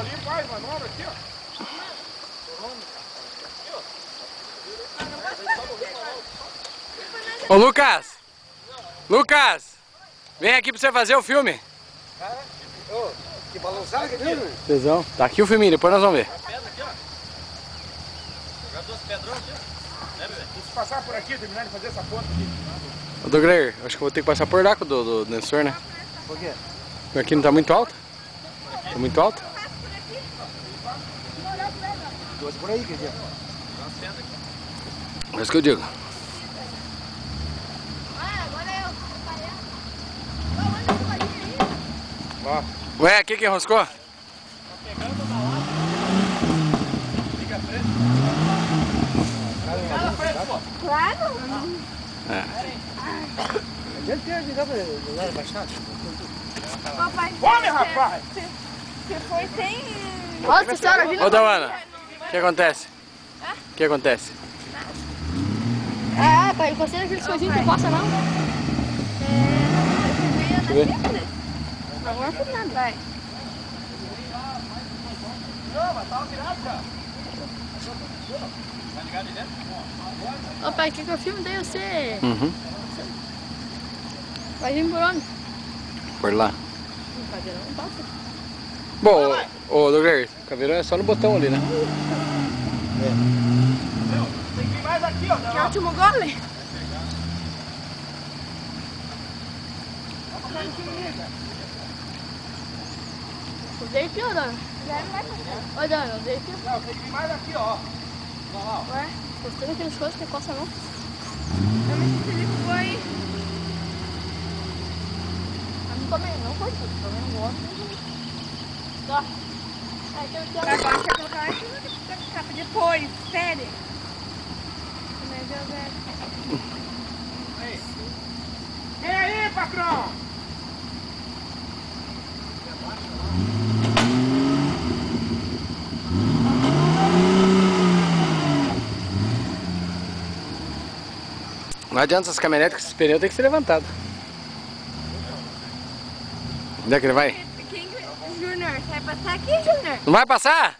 ali, faz manobra aqui, ó. Ô Lucas! Lucas! Vem aqui pra você fazer o filme. Ô, que balançada que deu, né? Tesão. Tá aqui o filminho, depois nós vamos ver. Se passar por aqui, terminar de fazer essa ponta aqui. Ô Douglas, acho que eu vou ter que passar por lá com do Nessor, né? Por quê? Aqui não tá muito alto? Tá muito alto? Dois por aí, quer dizer. É isso que eu digo. Ó. Ué, o que enroscou? Claro! Papai, Come, rapaz! você foi sem... Nossa senhora, viu? Ô Dawana, o que acontece? O que acontece? Ah, pai, você naqueles coisinhos que gosta, não? Deixa eu ver. Agora não nada, vai. Ô pai, quer que eu filme daí você? Uhum. Vai vir por onde? Por lá. Não cadeira não passa. Bom, ô Douglas, o caveirão é só no botão ali, né? Tem que vir mais aqui, ó. Que é o último gole? Usei aqui, ô dona? Já não vai passar. Ô dona, usei aqui. Não, tem que vir mais aqui, ó. Ué, gostei daqueles coisas que coça não? Eu me senti que foi. Eu não tomei, não foi tudo. Também não gosto. Tá. Agora quer colocar aqui na capa depois, sério. Vem aí, patrão! Não adianta essas caminhonetes que esses pneus tem que ser levantado. Onde é que ele vai? Júnior, você vai passar aqui, Júnior? Não vai passar?